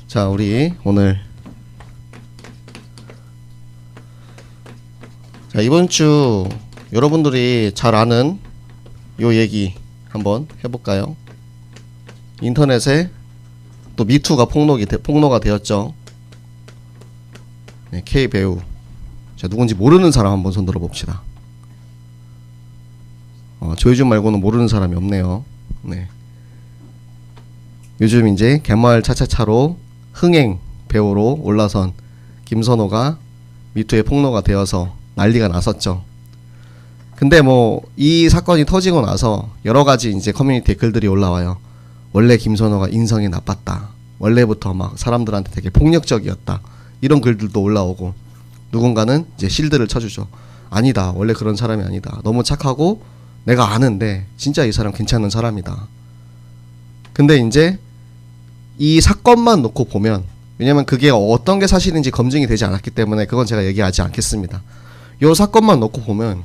자, 우리 오늘 자, 이번 주 여러분들이 잘 아는 요 얘기 한번 해볼까요? 인터넷에 또 미투가 폭로가 되었죠. 네, K 배우. 자, 누군지 모르는 사람 한번 손 들어봅시다. 조혜준 말고는 모르는 사람이 없네요. 네. 요즘 이제 개말 차차차로 흥행 배우로 올라선 김선호가 미투에 폭로가 되어서 난리가 났었죠. 근데 뭐 이 사건이 터지고 나서 여러가지 이제 커뮤니티에 글들이 올라와요. 원래 김선호가 인성이 나빴다. 원래부터 막 사람들한테 되게 폭력적이었다. 이런 글들도 올라오고, 누군가는 이제 실드를 쳐주죠. 아니다. 원래 그런 사람이 아니다. 너무 착하고 내가 아는데 진짜 이 사람 괜찮은 사람이다. 근데 이제 이 사건만 놓고 보면, 왜냐면 그게 어떤 게 사실인지 검증이 되지 않았기 때문에 그건 제가 얘기하지 않겠습니다. 이 사건만 놓고 보면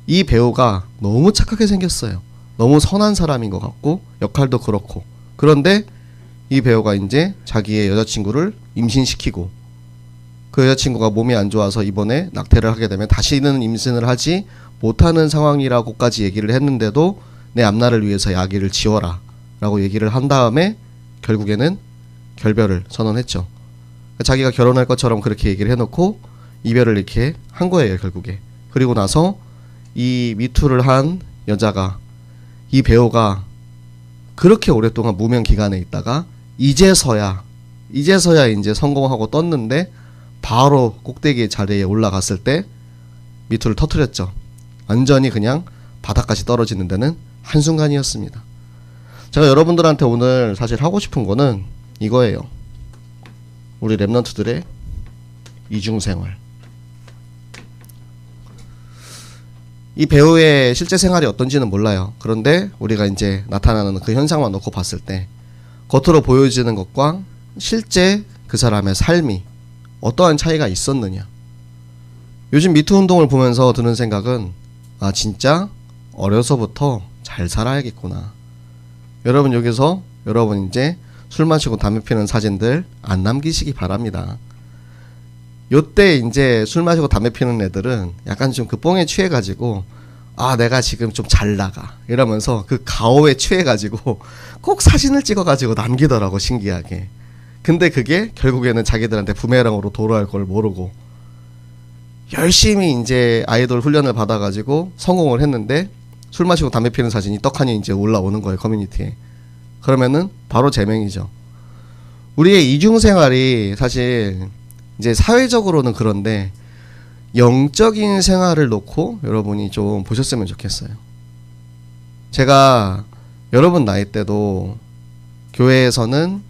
이 배우가 너무 착하게 생겼어요. 너무 선한 사람인 것 같고 역할도 그렇고. 그런데 이 배우가 이제 자기의 여자친구를 임신시키고, 그 여자친구가 몸이 안 좋아서 이번에 낙태를 하게 되면 다시는 임신을 하지 못하는 상황이라고까지 얘기를 했는데도 내 앞날을 위해서 아기를 지워라 라고 얘기를 한 다음에 결국에는 결별을 선언했죠. 자기가 결혼할 것처럼 그렇게 얘기를 해놓고 이별을 이렇게 한 거예요, 결국에. 그리고 나서 이 미투를 한 여자가, 이 배우가 그렇게 오랫동안 무명 기간에 있다가 이제서야 이제 성공하고 떴는데 바로 꼭대기 자리에 올라갔을 때 미투를 터뜨렸죠. 완전히 그냥 바닥까지 떨어지는 데는 한순간이었습니다. 제가 여러분들한테 오늘 사실 하고 싶은 거는 이거예요. 우리 랩런트들의 이중생활. 이 배우의 실제 생활이 어떤지는 몰라요. 그런데 우리가 이제 나타나는 그 현상만 놓고 봤을 때 겉으로 보여지는 것과 실제 그 사람의 삶이 어떠한 차이가 있었느냐. 요즘 미투 운동을 보면서 드는 생각은, 아, 진짜 어려서부터 잘 살아야겠구나. 여러분, 여기서 여러분 이제 술 마시고 담배 피는 사진들 안 남기시기 바랍니다. 요때 이제 술 마시고 담배 피는 애들은 약간 좀 그 뽕에 취해가지고, 아, 내가 지금 좀 잘 나가 이러면서 그 가오에 취해가지고 꼭 사진을 찍어가지고 남기더라고, 신기하게. 근데 그게 결국에는 자기들한테 부메랑으로 돌아올 걸 모르고 열심히 이제 아이돌 훈련을 받아가지고 성공을 했는데 술 마시고 담배 피는 사진이 떡하니 이제 올라오는 거예요, 커뮤니티에. 그러면은 바로 제명이죠. 우리의 이중생활이 사실 이제 사회적으로는 그런데 영적인 생활을 놓고 여러분이 좀 보셨으면 좋겠어요. 제가 여러분 나이 때도 교회에서는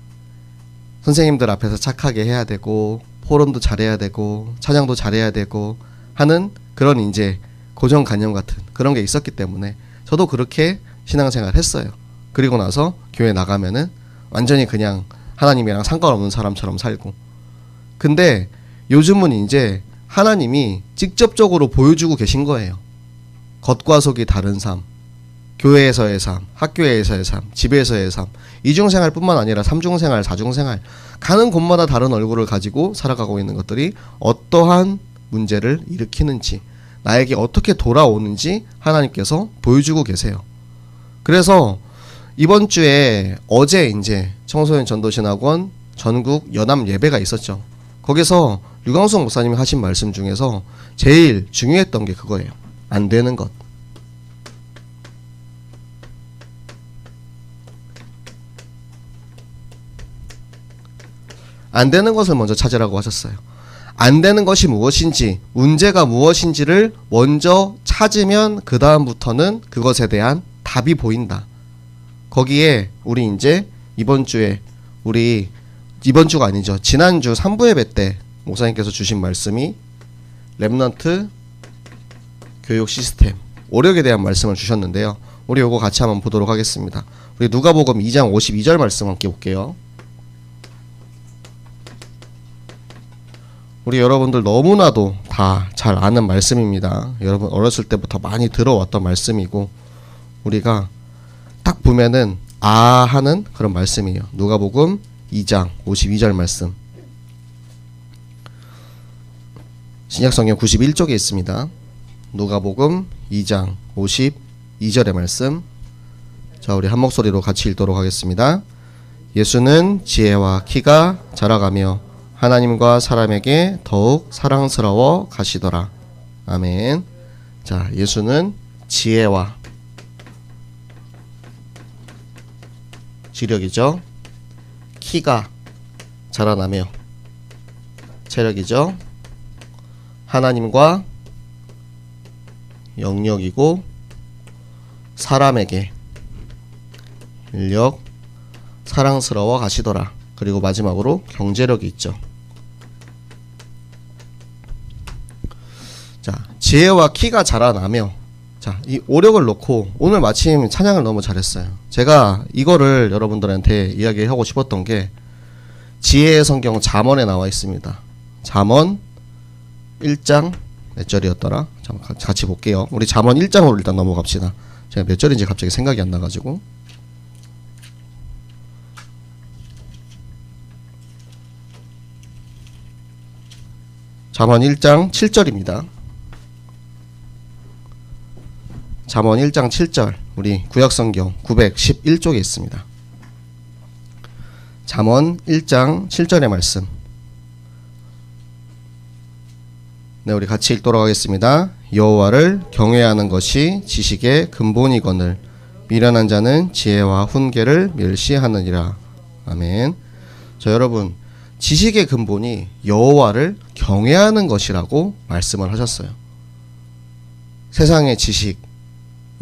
선생님들 앞에서 착하게 해야 되고 포럼도 잘해야 되고 찬양도 잘해야 되고 하는 그런 이제 고정관념 같은 그런 게 있었기 때문에 저도 그렇게 신앙생활 했어요. 그리고 나서 교회 나가면은 완전히 그냥 하나님이랑 상관없는 사람처럼 살고. 근데 요즘은 이제 하나님이 직접적으로 보여주고 계신 거예요. 겉과 속이 다른 삶, 교회에서의 삶, 학교에서의 삶, 집에서의 삶, 이중생활뿐만 아니라 삼중생활, 사중생활, 가는 곳마다 다른 얼굴을 가지고 살아가고 있는 것들이 어떠한 문제를 일으키는지, 나에게 어떻게 돌아오는지 하나님께서 보여주고 계세요. 그래서 이번 주에 어제 이제 청소년 전도신학원 전국 연합 예배가 있었죠. 거기서 류광수 목사님이 하신 말씀 중에서 제일 중요했던 게 그거예요. 안 되는 것. 안 되는 것을 먼저 찾으라고 하셨어요. 안 되는 것이 무엇인지, 문제가 무엇인지를 먼저 찾으면 그 다음부터는 그것에 대한 답이 보인다. 거기에 우리 이제 이번 주가 아니죠. 지난주 3부 예배 때 목사님께서 주신 말씀이 랩런트 교육 시스템, 오력에 대한 말씀을 주셨는데요. 우리 요거 같이 한번 보도록 하겠습니다. 우리 누가복음 2장 52절 말씀 함께 볼게요. 우리 여러분들 너무나도 다 잘 아는 말씀입니다. 여러분 어렸을 때부터 많이 들어왔던 말씀이고 우리가 딱 보면은 아 하는 그런 말씀이에요. 누가복음 2장 52절 말씀. 신약성경 91쪽에 있습니다. 누가복음 2장 52절의 말씀. 자, 우리 한 목소리로 같이 읽도록 하겠습니다. 예수는 지혜와 키가 자라가며 하나님과 사람에게 더욱 사랑스러워 가시더라. 아멘. 자, 예수는 지혜와 지력이죠. 키가 자라나며 체력이죠. 하나님과 영역이고 사람에게 인력 사랑스러워 가시더라. 그리고 마지막으로 경제력이 있죠. 자, 지혜와 키가 자라나며, 자, 이 오력을 놓고 오늘 마침 찬양을 너무 잘했어요. 제가 이거를 여러분들한테 이야기하고 싶었던 게 지혜의 성경 잠언에 나와 있습니다. 잠언 1장 몇 절이었더라? 잠깐 같이 볼게요. 우리 잠언 1장으로 일단 넘어갑시다. 제가 몇 절인지 갑자기 생각이 안 나가지고. 잠언 1장 7절입니다. 잠언 1장 7절, 우리 구약성경 911쪽에 있습니다. 잠언 1장 7절의 말씀. 네, 우리 같이 읽도록 하겠습니다. 여호와를 경외하는 것이 지식의 근본이거늘 미련한 자는 지혜와 훈계를 멸시하느니라. 아멘. 자, 여러분, 지식의 근본이 여호와를 경외하는 것이라고 말씀을 하셨어요. 세상의 지식,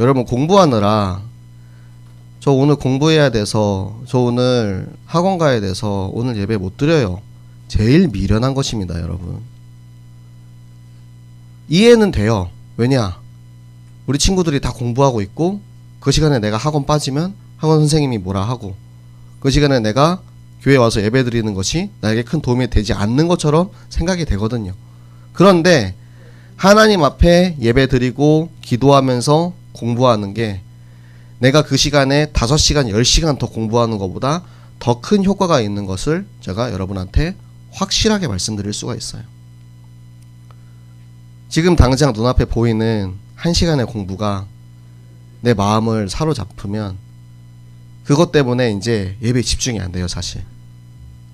여러분 공부하느라 저 오늘 공부해야 돼서, 저 오늘 학원 가야 돼서 오늘 예배 못 드려요. 제일 미련한 것입니다, 여러분. 이해는 돼요. 왜냐? 우리 친구들이 다 공부하고 있고 그 시간에 내가 학원 빠지면 학원 선생님이 뭐라 하고, 그 시간에 내가 교회 와서 예배 드리는 것이 나에게 큰 도움이 되지 않는 것처럼 생각이 되거든요. 그런데 하나님 앞에 예배 드리고 기도하면서 공부하는 게 내가 그 시간에 5시간, 10시간 더 공부하는 것보다 더 큰 효과가 있는 것을 제가 여러분한테 확실하게 말씀드릴 수가 있어요. 지금 당장 눈앞에 보이는 1시간의 공부가 내 마음을 사로잡으면 그것 때문에 이제 예배에 집중이 안 돼요, 사실.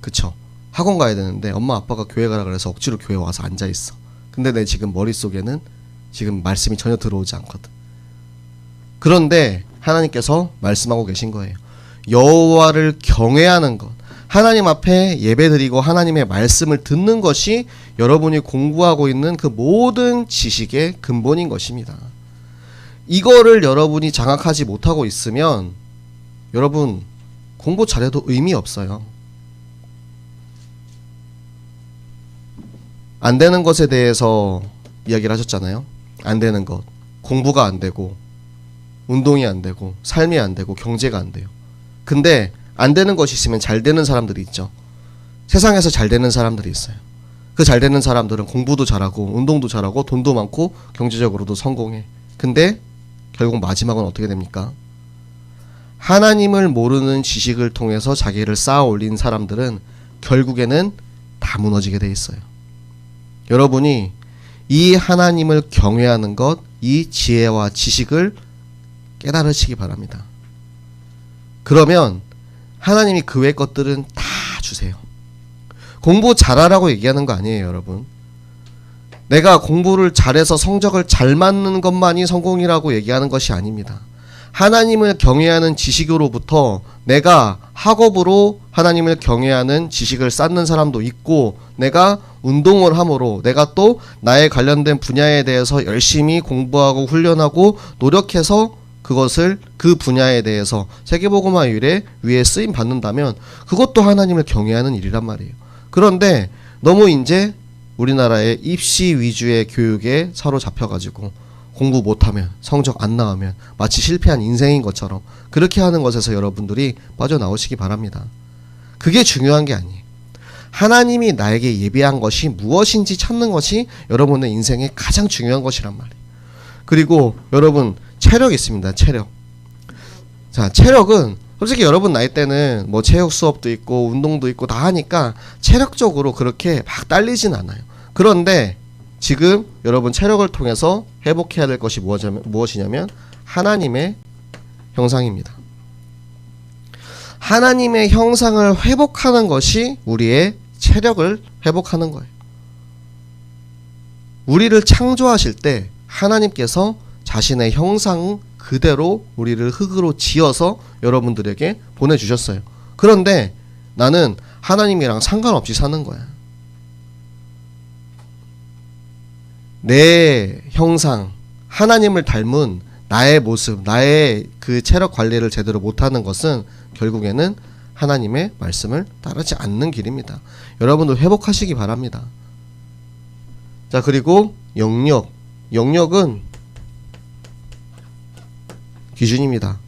그쵸? 학원 가야 되는데 엄마 아빠가 교회 가라 그래서 억지로 교회 와서 앉아있어. 근데 내 지금 머릿속에는 지금 말씀이 전혀 들어오지 않거든. 그런데 하나님께서 말씀하고 계신 거예요. 여호와를 경외하는 것, 하나님 앞에 예배드리고 하나님의 말씀을 듣는 것이 여러분이 공부하고 있는 그 모든 지식의 근본인 것입니다. 이거를 여러분이 장악하지 못하고 있으면 여러분 공부 잘해도 의미 없어요. 안 되는 것에 대해서 이야기를 하셨잖아요. 안 되는 것, 공부가 안 되고 운동이 안 되고 삶이 안 되고 경제가 안 돼요. 근데 안 되는 것이 있으면 잘 되는 사람들이 있죠. 세상에서 잘 되는 사람들이 있어요. 그 잘 되는 사람들은 공부도 잘하고 운동도 잘하고 돈도 많고 경제적으로도 성공해. 근데 결국 마지막은 어떻게 됩니까? 하나님을 모르는 지식을 통해서 자기를 쌓아 올린 사람들은 결국에는 다 무너지게 돼 있어요. 여러분이 이 하나님을 경외하는 것, 이 지혜와 지식을 깨달으시기 바랍니다. 그러면 하나님이 그 외 것들은 다 주세요. 공부 잘하라고 얘기하는 거 아니에요, 여러분. 내가 공부를 잘해서 성적을 잘 맞는 것만이 성공이라고 얘기하는 것이 아닙니다. 하나님을 경외하는 지식으로부터 내가 학업으로 하나님을 경외하는 지식을 쌓는 사람도 있고, 내가 운동을 함으로 내가 또 나에 관련된 분야에 대해서 열심히 공부하고 훈련하고 노력해서 그것을 그 분야에 대해서 세계복음화 일에 위에 쓰임 받는다면 그것도 하나님을 경외하는 일이란 말이에요. 그런데 너무 이제 우리나라의 입시 위주의 교육에 사로잡혀가지고 공부 못하면, 성적 안 나오면 마치 실패한 인생인 것처럼 그렇게 하는 것에서 여러분들이 빠져나오시기 바랍니다. 그게 중요한 게 아니에요. 하나님이 나에게 예비한 것이 무엇인지 찾는 것이 여러분의 인생의 가장 중요한 것이란 말이에요. 그리고 여러분 체력 있습니다. 체력. 자, 체력은 솔직히 여러분 나이 때는 뭐 체육 수업도 있고 운동도 있고 다 하니까 체력적으로 그렇게 막 딸리진 않아요. 그런데 지금 여러분 체력을 통해서 회복해야 될 것이 무엇이냐면 하나님의 형상입니다. 하나님의 형상을 회복하는 것이 우리의 체력을 회복하는 거예요. 우리를 창조하실 때 하나님께서 자신의 형상 그대로 우리를 흙으로 지어서 여러분들에게 보내주셨어요. 그런데 나는 하나님이랑 상관없이 사는 거야. 내 형상, 하나님을 닮은 나의 모습, 나의 그 체력 관리를 제대로 못하는 것은 결국에는 하나님의 말씀을 따르지 않는 길입니다. 여러분도 회복하시기 바랍니다. 자, 그리고 영역. 영역은 기준입니다.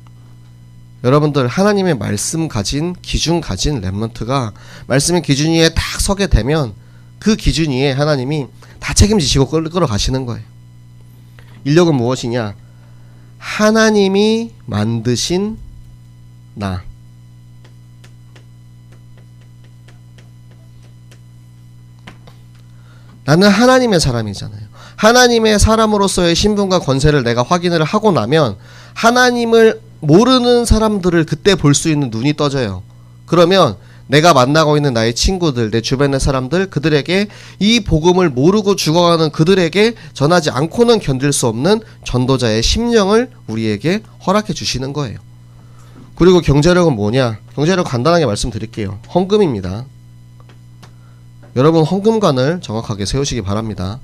여러분들 하나님의 말씀 가진 기준 가진 렘넌트가 말씀의 기준 위에 딱 서게 되면 그 기준 위에 하나님이 다 책임지시고 끌어가시는 거예요. 인력은 무엇이냐? 하나님이 만드신 나. 나는 하나님의 사람이잖아요. 하나님의 사람으로서의 신분과 권세를 내가 확인을 하고 나면 하나님을 모르는 사람들을 그때 볼 수 있는 눈이 떠져요. 그러면 내가 만나고 있는 나의 친구들, 내 주변의 사람들, 그들에게 이 복음을 모르고 죽어가는 그들에게 전하지 않고는 견딜 수 없는 전도자의 심령을 우리에게 허락해 주시는 거예요. 그리고 경제력은 뭐냐? 경제력 간단하게 말씀드릴게요. 헌금입니다. 여러분 헌금관을 정확하게 세우시기 바랍니다.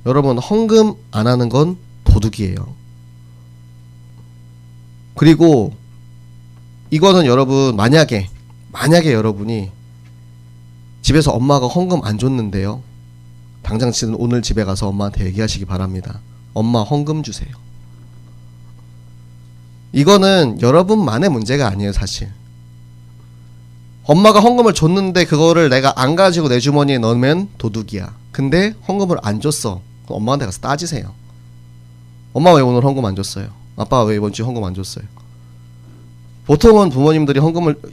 여러분 헌금 안 하는 건 도둑이에요. 그리고 이거는 여러분 만약에 여러분이 집에서 엄마가 헌금 안 줬는데요, 당장 오늘 집에 가서 엄마한테 얘기하시기 바랍니다. 엄마 헌금 주세요. 이거는 여러분만의 문제가 아니에요. 사실 엄마가 헌금을 줬는데 그거를 내가 안 가지고 내 주머니에 넣으면 도둑이야. 근데 헌금을 안 줬어. 그럼 엄마한테 가서 따지세요. 엄마 왜 오늘 헌금 안 줬어요? 아빠 왜 이번 주에 헌금 안 줬어요? 보통은 부모님들이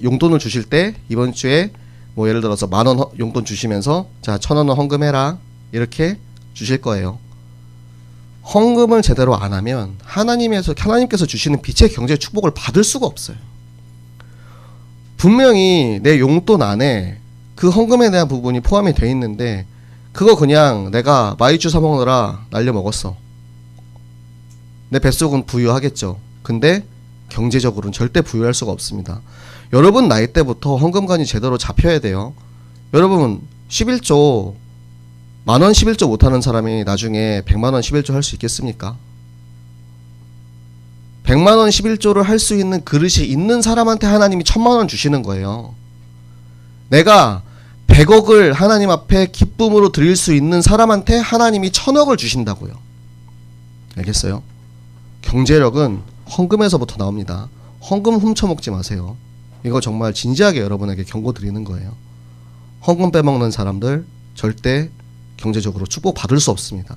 용돈을 주실 때 이번 주에 뭐 예를 들어서 10,000원 용돈 주시면서 자 1,000원은 헌금해라 이렇게 주실 거예요. 헌금을 제대로 안 하면 하나님께서 주시는 빛의 경제 축복을 받을 수가 없어요. 분명히 내 용돈 안에 그 헌금에 대한 부분이 포함이 돼 있는데 그거 그냥 내가 마이쮸 사 먹느라 날려 먹었어. 내 뱃속은 부유하겠죠. 근데 경제적으로는 절대 부유할 수가 없습니다. 여러분 나이 때부터 헌금관이 제대로 잡혀야 돼요. 여러분 11조 10,000원 11조 못하는 사람이 나중에 100만원 11조 할 수 있겠습니까? 100만원 11조를 할 수 있는 그릇이 있는 사람한테 하나님이 1,000만원 주시는 거예요. 내가 100억을 하나님 앞에 기쁨으로 드릴 수 있는 사람한테 하나님이 1,000억을 주신다고요. 알겠어요? 경제력은 헌금에서부터 나옵니다. 헌금 훔쳐먹지 마세요. 이거 정말 진지하게 여러분에게 경고드리는 거예요. 헌금 빼먹는 사람들 절대 경제적으로 축복받을 수 없습니다.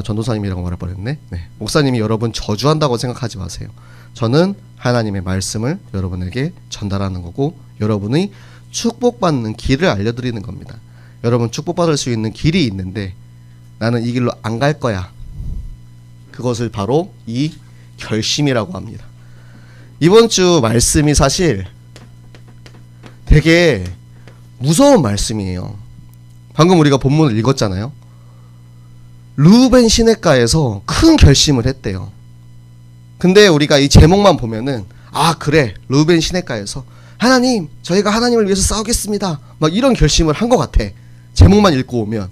전도사님이라고 말할 뻔했네. 네. 목사님이 여러분 저주한다고 생각하지 마세요. 저는 하나님의 말씀을 여러분에게 전달하는 거고 여러분이 축복받는 길을 알려드리는 겁니다. 여러분 축복받을 수 있는 길이 있는데 나는 이 길로 안 갈 거야. 그것을 바로 이 결심이라고 합니다. 이번 주 말씀이 사실 되게 무서운 말씀이에요. 방금 우리가 본문을 읽었잖아요. 르우벤 시냇가에서 큰 결심을 했대요. 근데 우리가 이 제목만 보면은 아 그래 르우벤 시냇가에서 하나님 저희가 하나님을 위해서 싸우겠습니다 막 이런 결심을 한 것 같아. 제목만 읽고 오면.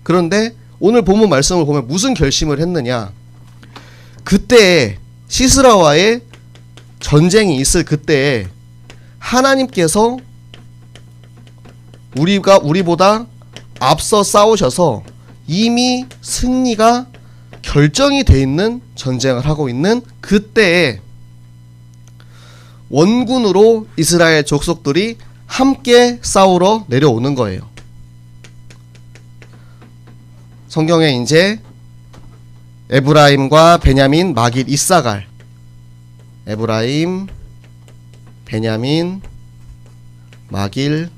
그런데 오늘 본문 말씀을 보면 무슨 결심을 했느냐, 그때 시스라와의 전쟁이 있을 그때에 하나님께서 우리보다 앞서 싸우셔서 이미 승리가 결정이 돼 있는 전쟁을 하고 있는 그때에 원군으로 이스라엘 족속들이 함께 싸우러 내려오는 거예요. 성경에 이제 에브라임과 베냐민, 마길, 이사갈, 에브라임, 베냐민, 마길,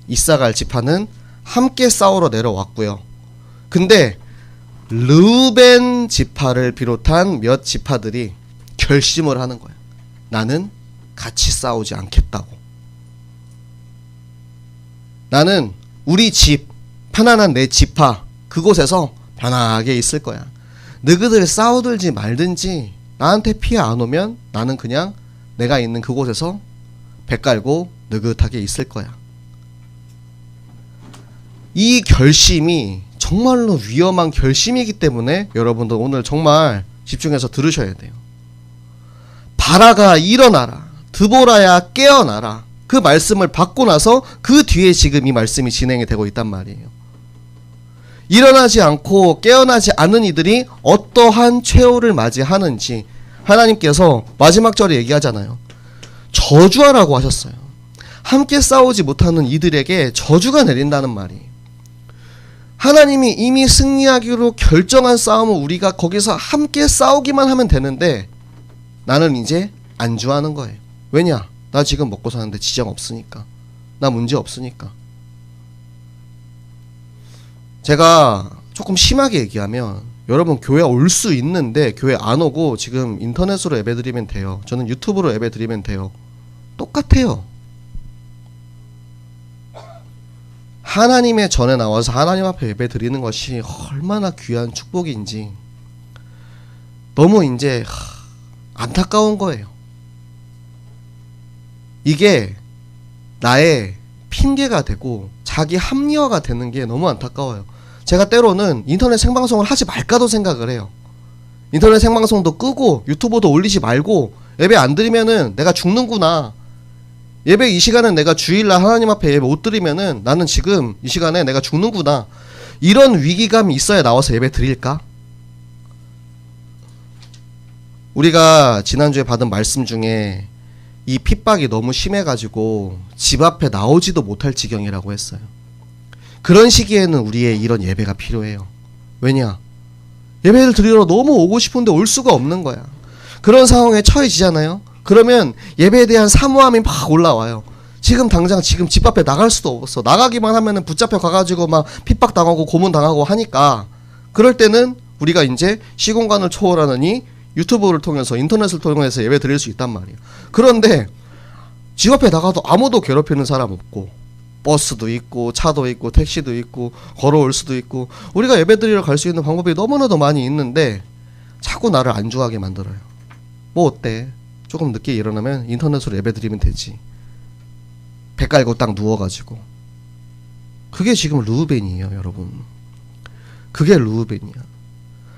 이사갈 지파는 함께 싸우러 내려왔고요. 근데 르우벤 지파를 비롯한 몇 지파들이 결심을 하는 거예요. 나는 같이 싸우지 않겠다고. 나는 우리 집, 편안한 내 지파 그곳에서 편하게 있을 거야. 너희들 싸우들지 말든지 나한테 피해 안 오면 나는 그냥 내가 있는 그곳에서 배 깔고 느긋하게 있을 거야. 이 결심이 정말로 위험한 결심이기 때문에 여러분들 오늘 정말 집중해서 들으셔야 돼요. 바라가 일어나라. 드보라야 깨어나라. 그 말씀을 받고 나서 그 뒤에 지금 이 말씀이 진행이 되고 있단 말이에요. 일어나지 않고 깨어나지 않은 이들이 어떠한 최후를 맞이하는지 하나님께서 마지막 절에 얘기하잖아요. 저주하라고 하셨어요. 함께 싸우지 못하는 이들에게 저주가 내린다는 말이에요. 하나님이 이미 승리하기로 결정한 싸움을 우리가 거기서 함께 싸우기만 하면 되는데 나는 이제 안주하는 거예요. 왜냐? 나 지금 먹고 사는데 지장 없으니까. 나 문제 없으니까. 제가 조금 심하게 얘기하면 여러분 교회 올 수 있는데 교회 안 오고 지금 인터넷으로 예배드리면 돼요. 저는 유튜브로 예배드리면 돼요. 똑같아요. 하나님의 전에 나와서 하나님 앞에 예배 드리는 것이 얼마나 귀한 축복인지 너무 이제 안타까운 거예요. 이게 나의 핑계가 되고 자기 합리화가 되는 게 너무 안타까워요. 제가 때로는 인터넷 생방송을 하지 말까도 생각을 해요. 인터넷 생방송도 끄고 유튜브도 올리지 말고 예배 안 드리면은 내가 죽는구나. 예배 이 시간은 내가 주일날 하나님 앞에 예배 못 드리면은 나는 지금 이 시간에 내가 죽는구나. 이런 위기감이 있어야 나와서 예배 드릴까? 우리가 지난주에 받은 말씀 중에 이 핍박이 너무 심해가지고 집 앞에 나오지도 못할 지경이라고 했어요. 그런 시기에는 우리의 이런 예배가 필요해요. 왜냐? 예배를 드리러 너무 오고 싶은데 올 수가 없는 거야. 그런 상황에 처해지잖아요. 그러면 예배에 대한 사모함이 막 올라와요. 지금 당장 지금 집 앞에 나갈 수도 없어. 나가기만 하면은 붙잡혀 가가지고 막 핍박당하고 고문당하고 하니까 그럴 때는 우리가 이제 시공간을 초월하느니 유튜브를 통해서 인터넷을 통해서 예배 드릴 수 있단 말이에요. 그런데 집 앞에 나가도 아무도 괴롭히는 사람 없고 버스도 있고 차도 있고 택시도 있고 걸어올 수도 있고 우리가 예배 드리러 갈 수 있는 방법이 너무나도 많이 있는데 자꾸 나를 안주하게 만들어요. 뭐 어때? 조금 늦게 일어나면 인터넷으로 예배 드리면 되지. 배 깔고 딱 누워가지고. 그게 지금 르우벤이에요, 여러분. 그게 르우벤이야.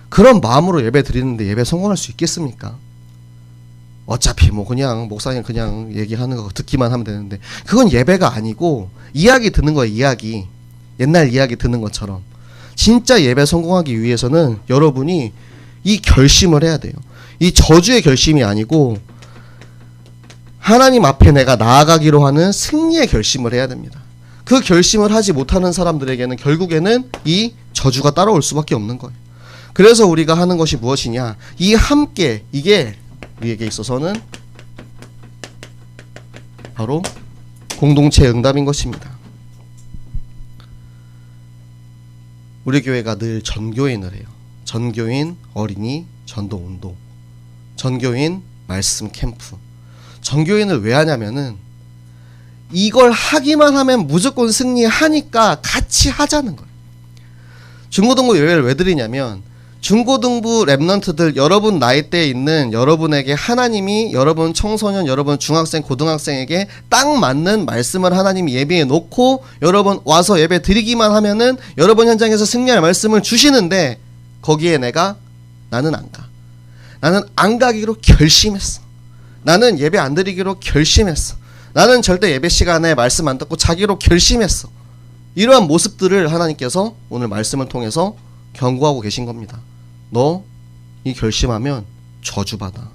그런 마음으로 예배 드리는데 예배 성공할 수 있겠습니까? 어차피 뭐 그냥 목사님 그냥 얘기하는 거 듣기만 하면 되는데 그건 예배가 아니고 이야기 듣는 거예요. 이야기. 옛날 이야기 듣는 것처럼. 진짜 예배 성공하기 위해서는 여러분이 이 결심을 해야 돼요. 이 저주의 결심이 아니고 하나님 앞에 내가 나아가기로 하는 승리의 결심을 해야 됩니다. 그 결심을 하지 못하는 사람들에게는 결국에는 이 저주가 따라올 수밖에 없는 거예요. 그래서 우리가 하는 것이 무엇이냐? 이 함께, 이게 우리에게 있어서는 바로 공동체 응답인 것입니다. 우리 교회가 늘 전교인을 해요. 전교인 어린이 전도 운동, 전교인 말씀 캠프. 전교인을 왜 하냐면은 이걸 하기만 하면 무조건 승리하니까 같이 하자는 거예요. 중고등부 예배를 왜 드리냐면 중고등부 랩런트들 여러분 나이대에 있는 여러분에게 하나님이 여러분 청소년, 여러분 중학생, 고등학생에게 딱 맞는 말씀을 하나님이 예배해 놓고 여러분 와서 예배 드리기만 하면은 여러분 현장에서 승리할 말씀을 주시는데 거기에 나는 안 가. 나는 안 가기로 결심했어. 나는 예배 안 드리기로 결심했어. 나는 절대 예배 시간에 말씀 안 듣고 자기로 결심했어. 이러한 모습들을 하나님께서 오늘 말씀을 통해서 경고하고 계신 겁니다. 너 이 결심하면 저주받아.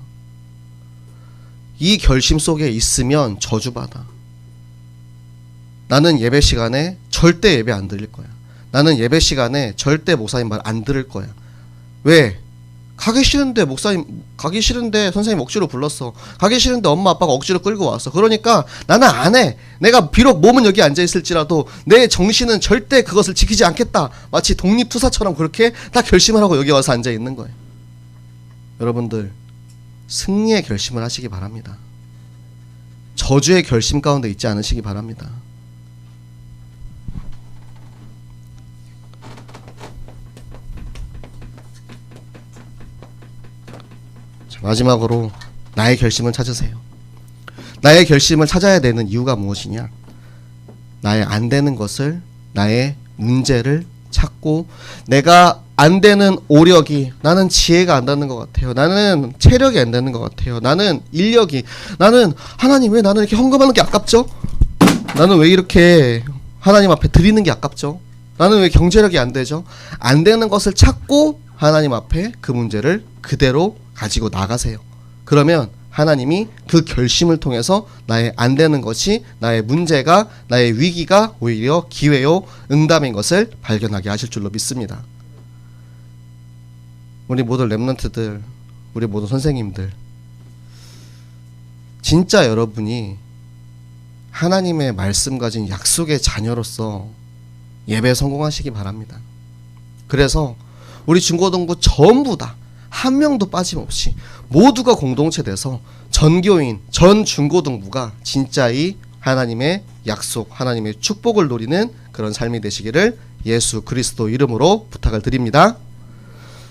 이 결심 속에 있으면 저주받아. 나는 예배 시간에 절대 예배 안 드릴 거야. 나는 예배 시간에 절대 목사님 말 안 들을 거야. 왜? 가기 싫은데 목사님, 가기 싫은데 선생님 억지로 불렀어. 가기 싫은데 엄마 아빠가 억지로 끌고 왔어. 그러니까 나는 안 해. 내가 비록 몸은 여기 앉아 있을지라도 내 정신은 절대 그것을 지키지 않겠다. 마치 독립투사처럼 그렇게 딱 결심을 하고 여기 와서 앉아 있는 거예요. 여러분들, 승리의 결심을 하시기 바랍니다. 저주의 결심 가운데 있지 않으시기 바랍니다. 마지막으로 나의 결심을 찾으세요. 나의 결심을 찾아야 되는 이유가 무엇이냐? 나의 안 되는 것을, 나의 문제를 찾고, 내가 안 되는 오력이, 나는 지혜가 안 닿는 것 같아요. 나는 체력이 안 되는 것 같아요. 나는 인력이, 나는 하나님 왜 나는 이렇게 헌금하는 게 아깝죠? 나는 왜 이렇게 하나님 앞에 드리는 게 아깝죠? 나는 왜 경제력이 안 되죠? 안 되는 것을 찾고 하나님 앞에 그 문제를 그대로 가지고 나가세요. 그러면 하나님이 그 결심을 통해서 나의 안 되는 것이, 나의 문제가, 나의 위기가 오히려 기회요, 응답인 것을 발견하게 하실 줄로 믿습니다. 우리 모든 렘넌트들, 우리 모든 선생님들, 진짜 여러분이 하나님의 말씀 가진 약속의 자녀로서 예배 성공하시기 바랍니다. 그래서 우리 중고등부 전부 다 한 명도 빠짐없이 모두가 공동체 돼서 전교인, 전 중고등부가 진짜 이 하나님의 약속, 하나님의 축복을 누리는 그런 삶이 되시기를 예수 그리스도 이름으로 부탁을 드립니다.